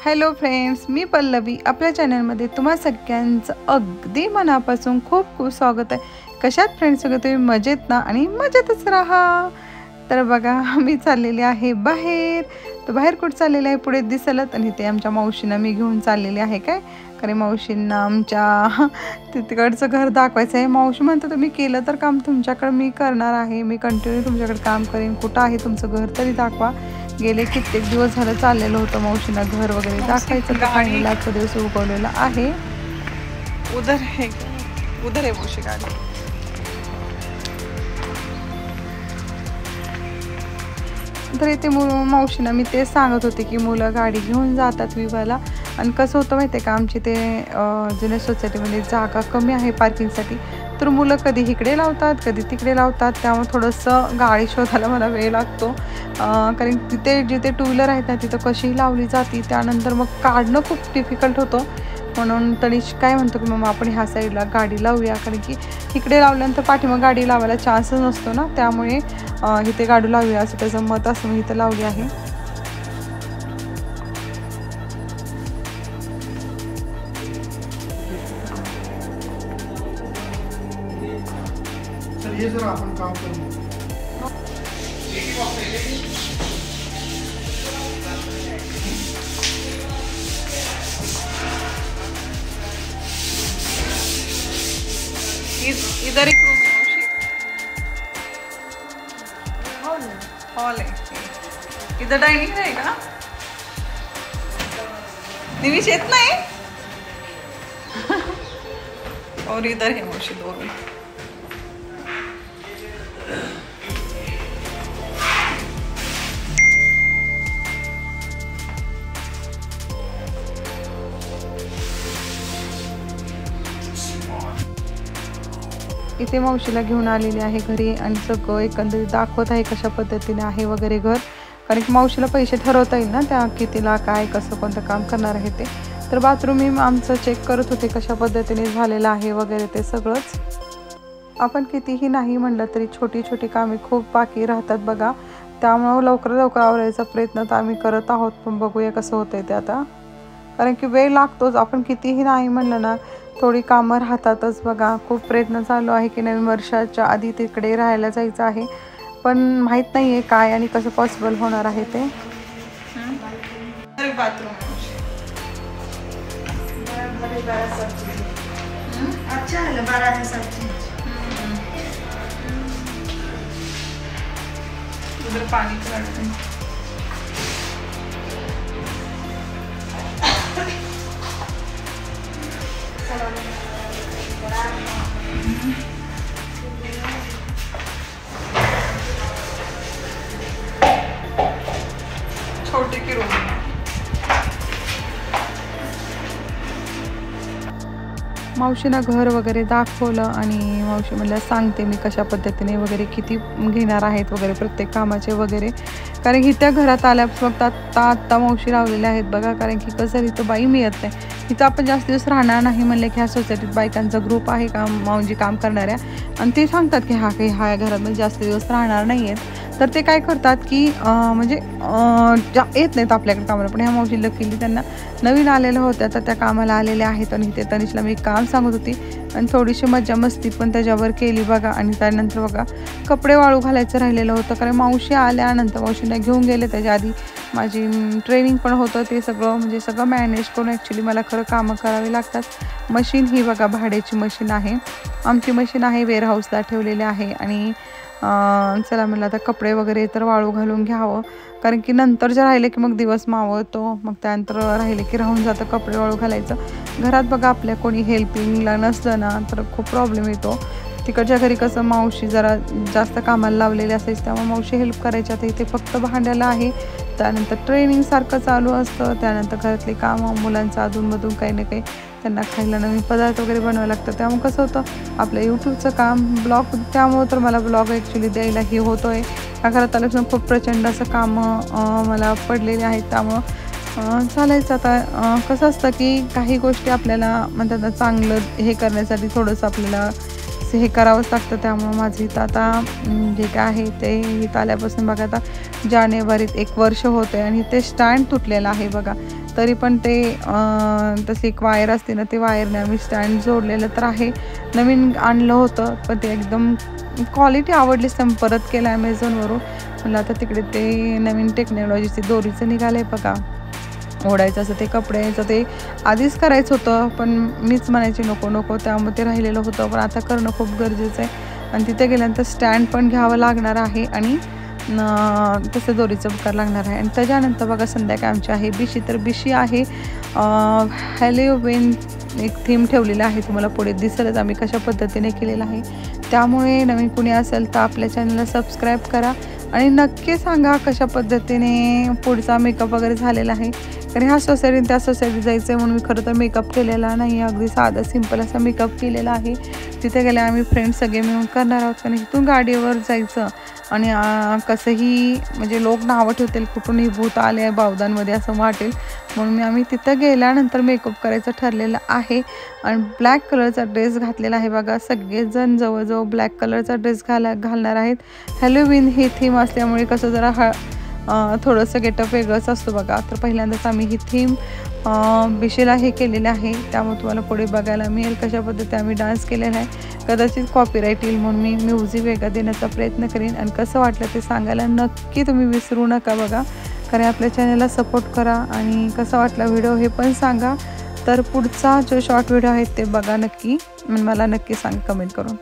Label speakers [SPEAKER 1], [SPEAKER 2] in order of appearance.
[SPEAKER 1] Hello friends, मी पल्लवी आपल्या चॅनलमध्ये तुम्हा सगळ्यांचं अगदी मनापासून खूप खूप स्वागत आहे। कशात फ्रेंड्स सगळे तुम्ही मजेत ना आणि मजेतच राहा। तर बघा मी चाललेली आहे बाहेर। तर बाहेर कुठे चाललेले आहे पुढे दिसलत आणि ते आमच्या मावशींना मी घेऊन चाललेली आहे काय, कारण मावशींना आमच्या तिकडचं घर दाखवायचं आहे। मावशी म्हणते तुम्ही केलं तर काम तुमच्याकडे मी करणार आहे, मी कंटिन्यू तुमच्याकडे काम करेन, कुठं आहे तुमचं घर तरी दाखवा। गेले कित्येक दिवस झालं चाललेलं होतं मावशींना घर वगैरे दाखवायचं, तर फायनली आजचा दिवस उगवलेला आहे। उधर है मावशी गाडी। तर इथे मावशींना मी ते सांगत होते की मुलं गाडी घेऊन जातात विवाहाला, आणि कसं होतं माहिती आहे का, आमची ते जुन्या सोसायटीमध्ये जागा कमी आहे पार्किंगसाठी, तर मुलं कधी इकडे लावतात कधी तिकडे लावतात, त्यामुळे थोडंसं गाडी शोधायला मला वेळ लागतो। कारण तिथे जिथे टू व्हीलर आहेत ना तिथं कशीही लावली जाते, त्यानंतर मग काढणं खूप डिफिकल्ट होतं। म्हणून तनिष काय म्हणतो की मग आपण ह्या साईडला गाडी लावूया, कारण की इकडे लावल्यानंतर पाठीमाग गाडी लावायला चान्सच नसतो ना, त्यामुळे इथे गाडी लावूया असं त्याचं मत असं मी इथं लावली आहे।
[SPEAKER 2] ये जरा आपण काम करू।
[SPEAKER 1] इधर एक रूम है, हॉल है, इधर डाइनिंग है का? निविश येत नाही और इधर है मौशी दो रूम। इथे मावशीला घेऊन आलेली आहे घरी, आणि सगळं एकंदरीत दाखवत आहे कशा पद्धतीने आहे वगैरे घर, कारण की मावशीला पैसे ठरवता येईल ना त्या कितीला काय कसं कोणतं काम करणार आहे ते। तर बाथरूम मी आमचं चेक करत होते कशा पद्धतीने झालेलं आहे वगैरे ते सगळंच। आपण कितीही नाही म्हणलं तरी छोटी छोटी कामे खूप बाकी राहतात बघा, त्यामुळं लवकर आवरायचा प्रयत्न तर आम्ही करत आहोत, पण बघूया कसं होतंय ते आता, कारण की वेळ लागतोच। आपण कितीही नाही म्हणलं ना थोडी कामं राहतातच बघा। खूप प्रयत्न चालू आहे की नवीन वर्षाच्या आधी तिकडे राहायला जायचं आहे, पण माहीत नाही आहे काय आणि कसं पॉसिबल होणार आहे ते। बाथरूम
[SPEAKER 3] अच्छा है, बड़ा है सब चीज।
[SPEAKER 1] उधर पानी का लड़का छोटे की रूम है। मावशीनं घर वगैरे दाखवलं आणि मावशी म्हणलं सांगते मी कशा पद्धतीने वगैरे किती घेणार आहेत वगैरे प्रत्येक कामाचे वगैरे, कारण की त्या घरात आल्यापासून फक्त आत्ता मावशी लावलेल्या आहेत बघा, कारण की कसं इथं बाई मिळत नाही, इथं आपण जास्त दिवस राहणार नाही म्हणले की ह्या सोसायटीत बायकांचा ग्रुप आहे म्हणजे काम करणाऱ्या, आणि ते सांगतात की ह्या घरात जास्त दिवस राहणार नाही आहेत, तर ते काय करतात की म्हणजे येत नाहीत आपल्याकडे कामाला। पण ह्या मावशी लकीली त्यांना नवीन आलेल्या होत्या तर त्या कामाला आलेल्या आहेत, आणि इथे तनिषला मी काम सांगत होती आणि थोडीशी मज्जा मस्ती पण त्याच्यावर केली बघा। आणि त्यानंतर बघा कपडे वाळू घालायचं राहिलेलं होतं, कारण मावशी आल्यानंतर मावशींना घेऊन गेले, त्याच्या आधी माझी ट्रेनिंग पण होतं, ते सगळं म्हणजे सगळं मॅनेज करून ॲक्च्युली मला खरं कामं करावी लागतात। मशीन ही बघा भाड्याची मशीन आहे, आमची मशीन आहे, वेअरहाऊसला ठेवलेली आहे, आणि चला म्हणलं आता कपडे वगैरे तर वाळू घालून घ्यावं, कारण की नंतर जे राहिले की मग दिवस मावळतो, मग त्यानंतर राहिले की राहून जातं कपडे वाळू घालायचं। घरात बघा आपल्या कोणी हेल्पिंगला नसलं ना तर खूप प्रॉब्लेम येतो। तिकडच्या घरी कसं मावशी जरा जास्त कामाला लावलेली असायची, त्यामुळे मावशी हेल्प करायच्या, तर इथे फक्त भांड्याला आहे, त्यानंतर ट्रेनिंग सारखं चालू असतं, त्यानंतर घरातले कामं मुलांचं अधूनमधून काही ना काही त्यांना खायला नवीन पदार्थ वगैरे बनवावं लागतं, त्यामुळे कसं होतं आपलं यूट्यूबचं काम ब्लॉग, त्यामुळं तर मला ब्लॉग ॲक्च्युली द्यायलाही होतो आहे। ह्या घरात आल्यापासून खूप प्रचंड असं कामं मला पडलेले आहेत, त्यामुळं चालायचं। आता कसं असतं की काही गोष्टी आपल्याला म्हणतात चांगलं हे करण्यासाठी थोडंसं आपल्याला हे करावंच लागतं, त्यामुळं माझं इथं आता जे काय आहे ते इथं आल्यापासून बघा आता जानेवारीत 1 वर्ष होतं आहे, आणि ते स्टँड तुटलेलं आहे बघा, तरी पण ते तशी एक वायर असते ना, ते वायरने आम्ही स्टँड जोडलेलं तर आहे. नवीन आणलं होतं पण ते एकदम क्वालिटी आवडलीच तर परत केलं ॲमेझॉनवरून. म्हणलं आता तिकडे ते नवीन टेक्नॉलॉजीचे दोरीचं निघालं आहे बघा, ओढायचं असं ते कपड्याचं ते आधीच करायचं होतं पण मीच म्हणायची नको नको, त्यामुळे ते राहिलेलं होतं. पण आता करणं खूप गरजेचं आहे आणि तिथे गेल्यानंतर स्टँड पण घ्यावं लागणार आहे आणि तसं दोरीचं करावं लागणार आहे. आणि त्याच्यानंतर बघा संध्याकाळी आमची आहे बिशी. तर बिशी आहे हॅलोवीन एक थीम ठेवलेला आहे, तुम्हाला पुढे दिसेलच आम्ही कशा पद्धतीने केलेलं आहे. त्यामुळे नवीन कुणी असेल तर आपल्या चॅनलला सबस्क्राईब करा आणि नक्की सांगा कशा पद्धतीने पुढचा मेकअप वगैरे झालेला आहे. कारण ह्या सोसायटीने त्या सोसायटीत जायचं आहे म्हणून मी खरं तर मेकअप केलेला नाही, अगदी साधा सिंपल असा मेकअप केलेला आहे. तिथे गेले आम्ही फ्रेंड्स सगळे मिळून करणार आहोत. कारण इथून गाडीवर जायचं आणि कसंही म्हणजे लोक नावं ठेवतील कुठूनही भूत आले आहे बावदांमध्ये असं वाटेल, म्हणून आम्ही तिथं गेल्यानंतर मेकअप करायचं ठरलेलं आहे. आणि ब्लॅक कलरचा ड्रेस घातलेला आहे बघा, सगळेजण जवळजवळ ब्लॅक कलरचा ड्रेस घालणार आहेत. हॅलोवीन ही थीम असल्यामुळे कसं जरा थोडंसं गेटअप वेगळंच असतो बघा. तर पहिल्यांदाच आम्ही ही थीम बिशीला हे केलेलं आहे, त्यामुळे तुम्हाला पुढे बघायला मिळेल कशा पद्धतीने आम्ही डान्स केलेला आहे. कदाचित कॉपीराईट येईल म्हणून मी म्युझिक वेगळा देण्याचा प्रयत्न करेन आणि कसं वाटलं ते सांगायला नक्की तुम्ही विसरू नका बघा. कारण आपल्या चॅनलला सपोर्ट करा आणि कसा वाटला व्हिडिओ हे पण सांगा. तर पुढचा जो शॉर्ट व्हिडिओ आहे ते बघा नक्की, मला नक्की सांगा कमेंट करून.